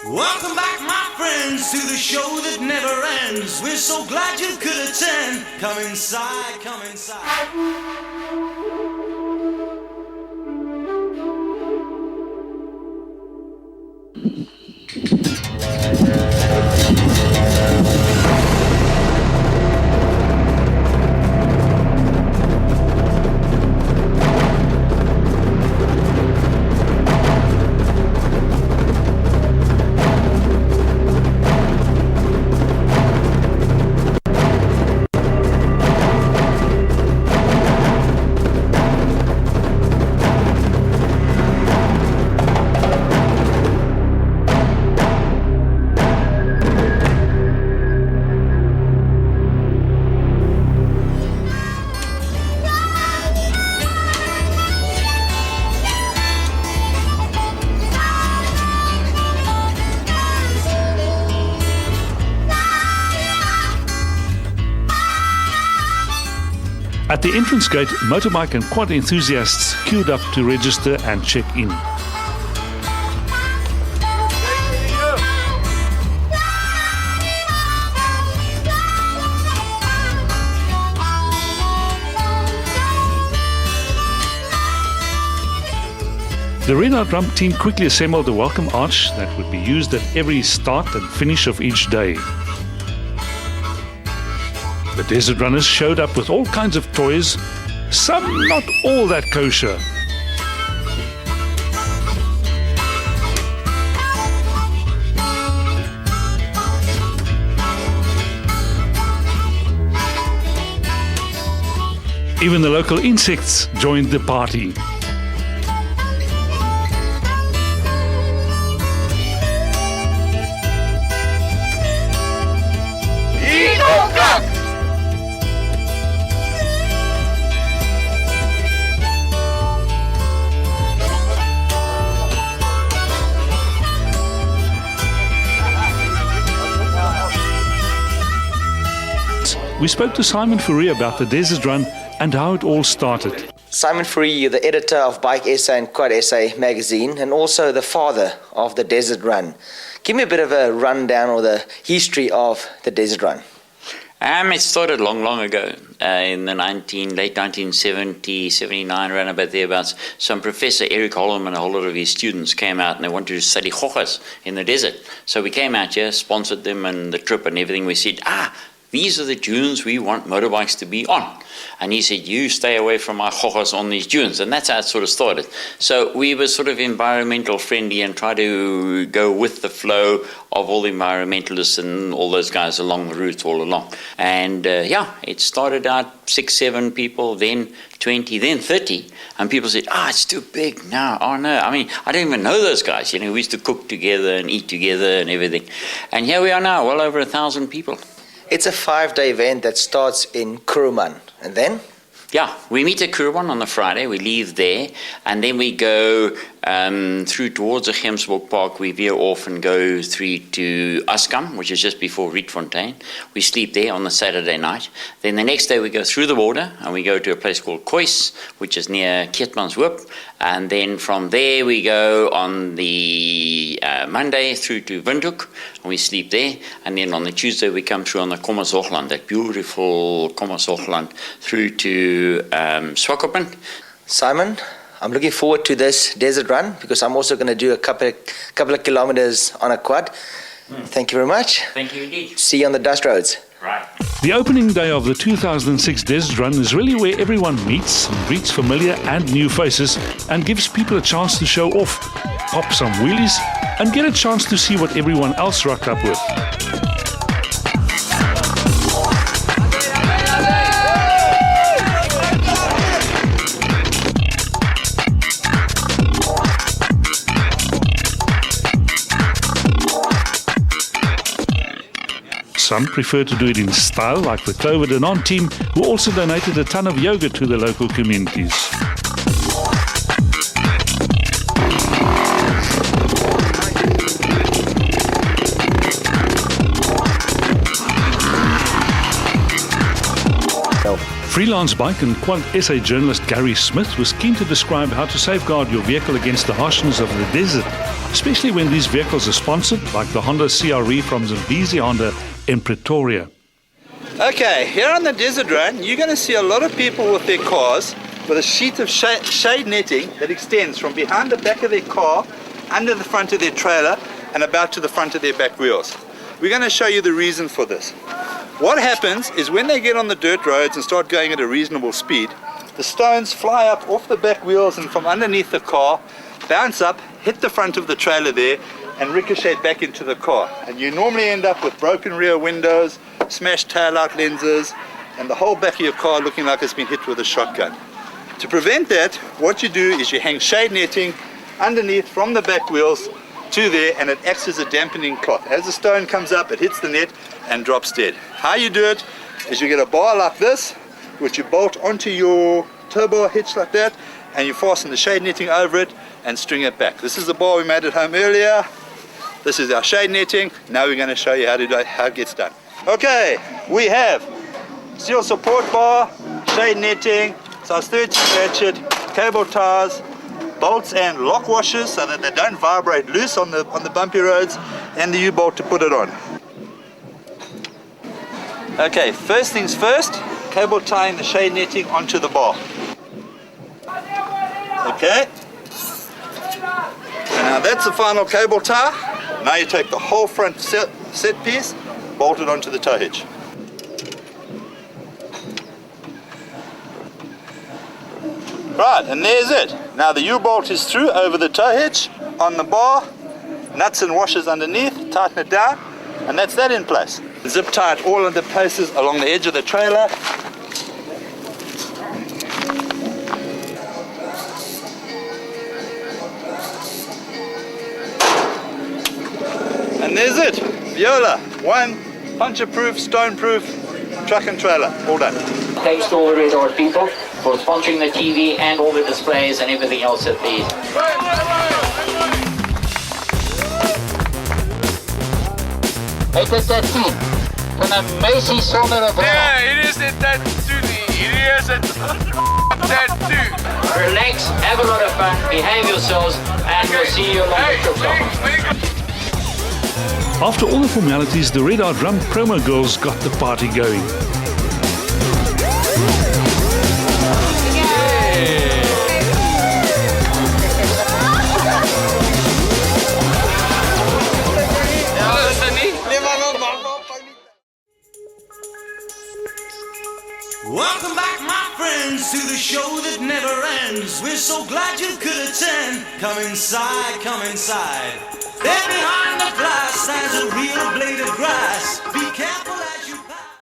Welcome back, my friends, to the show that never ends. We're so glad you could attend. Come inside, come inside. At the entrance gate, motorbike and quad enthusiasts queued up to register and check in. The Red Rump team quickly assembled a welcome arch that would be used at every start and finish of each day. The Desert Runners showed up with all kinds of toys, some not all that kosher. Even the local insects joined the party. We spoke to Simon Fourie about the Desert Run and how it all started. Simon Fourie, you're the editor of Bike SA and Quad SA magazine and also the father of the Desert Run. Give me a bit of a rundown or the history of the Desert Run. It started long ago, in the late 1970, 79, around about thereabouts. Some Professor Eric Holm and a whole lot of his students came out and they wanted to study chochas in the desert. So we came out here, sponsored them and the trip and everything. We said, these are the dunes we want motorbikes to be on. And he said, you stay away from our chochas on these dunes. And that's how it sort of started. So we were sort of environmental friendly and try to go with the flow of all the environmentalists and all those guys along the route all along. And it started out 6, 7 people, then 20, then 30. And people said, it's too big now. Oh no, I mean, I don't even know those guys. You know, we used to cook together and eat together and everything. And here we are now, well over 1,000 people. It's a 5-day event that starts in Kuruman. And then? Yeah, we meet at Kuruman on the Friday, we leave there, and then we go through towards the Gemsbok Park. We veer off and go through to Askam, which is just before Rietfontein. We sleep there on the Saturday night. Then the next day we go through the border and we go to a place called Kois, which is near Keetmanshoop. And then from there we go on the Monday through to Windhoek and we sleep there. And then on the Tuesday we come through on the Kommershoogland, that beautiful Kommershoogland, through to Swakopmund. Simon, I'm looking forward to this desert run because I'm also going to do a couple of kilometers on a quad. Thank you very much. Thank you indeed. See you on the dust roads. Right. The opening day of the 2006 Desert Run is really where everyone meets and greets familiar and new faces and gives people a chance to show off, pop some wheelies and get a chance to see what everyone else rocked up with. Some prefer to do it in style, like the Clover Denon team, who also donated a ton of yogurt to the local communities. Freelance bike and quad SA journalist Gary Smith was keen to describe how to safeguard your vehicle against the harshness of the desert, especially when these vehicles are sponsored, like the Honda CRE from Zambezi Honda in Pretoria. Okay, here on the desert run, you're going to see a lot of people with their cars with a sheet of shade netting that extends from behind the back of their car, under the front of their trailer, and about to the front of their back wheels. We're going to show you the reason for this. What happens is when they get on the dirt roads and start going at a reasonable speed, the stones fly up off the back wheels and from underneath the car, bounce up, hit the front of the trailer there, and ricochet back into the car. And you normally end up with broken rear windows, smashed taillight lenses, and the whole back of your car looking like it's been hit with a shotgun. To prevent that, what you do is you hang shade netting underneath from the back wheels to there, and it acts as a dampening cloth. As the stone comes up, it hits the net and drops dead. How you do it is you get a bar like this, which you bolt onto your tow bar hitch like that, and you fasten the shade netting over it and string it back. This is the bar we made at home earlier. This is our shade netting. Now we're going to show you how it gets done. Okay, we have steel support bar, shade netting, size 13 ratchet, cable ties, bolts and lock washers so that they don't vibrate loose on the bumpy roads, and the U-bolt to put it on. Okay, first things first, cable tying the shade netting onto the bar. Okay, now that's the final cable tie. Now you take the whole front set piece, bolt it onto the tow hitch. Right, and there's it. Now the U-bolt is through over the tow hitch, on the bar, nuts and washers underneath, tighten it down, and that's that in place. Zip tie it all into places along the edge of the trailer. And there's it, Viola, one puncture-proof, stone-proof truck and trailer, all done. Thanks to all the Radar people for sponsoring the TV and all the displays and everything else at the... Het is dat team van een Macy zonder een vrouw. Yeah, it is a tattoo. It is a tattoo. Relax, have a lot of fun, behave yourselves, and we'll see you along the trip. After all the formalities, the Red Hot Drum promo girls got the party going. Welcome back, my friends, to the show that never ends. We're so glad you could attend. Come inside, come inside. There behind the glass.